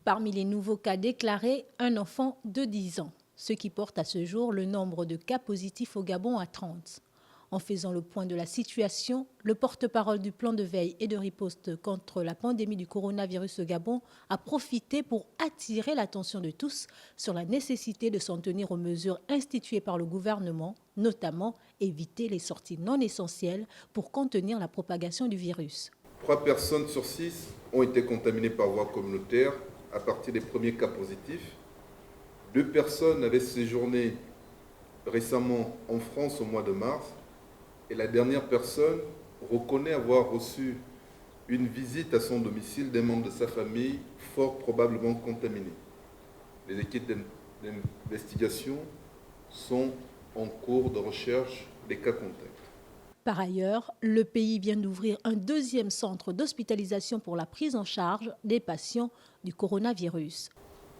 Parmi les nouveaux cas déclarés, un enfant de 10 ans, ce qui porte à ce jour le nombre de cas positifs au Gabon à 30. En faisant le point de la situation, le porte-parole du plan de veille et de riposte contre la pandémie du coronavirus au Gabon a profité pour attirer l'attention de tous sur la nécessité de s'en tenir aux mesures instituées par le gouvernement, notamment éviter les sorties non essentielles pour contenir la propagation du virus. 3 personnes sur 6 ont été contaminées par voie communautaire à partir des premiers cas positifs. 2 personnes avaient séjourné récemment en France au mois de mars et la dernière personne reconnaît avoir reçu une visite à son domicile d'un membre de sa famille fort probablement contaminé. Les équipes d'investigation sont en cours de recherche des cas contacts. Par ailleurs, le pays vient d'ouvrir un deuxième centre d'hospitalisation pour la prise en charge des patients du coronavirus.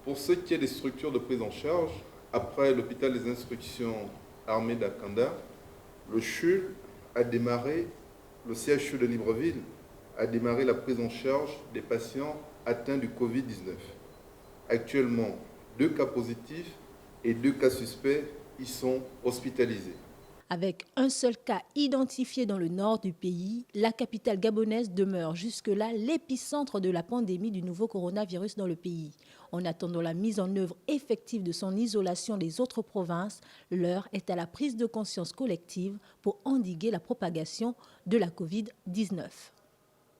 Pour ce qui est des structures de prise en charge, après l'hôpital des instructions armées d'Akanda, le CHU a démarré, le CHU de Libreville a démarré la prise en charge des patients atteints du Covid-19. Actuellement, 2 cas positifs et 2 cas suspects y sont hospitalisés. Avec un seul cas identifié dans le nord du pays, la capitale gabonaise demeure jusque-là l'épicentre de la pandémie du nouveau coronavirus dans le pays. En attendant la mise en œuvre effective de son isolation des autres provinces, l'heure est à la prise de conscience collective pour endiguer la propagation de la Covid-19.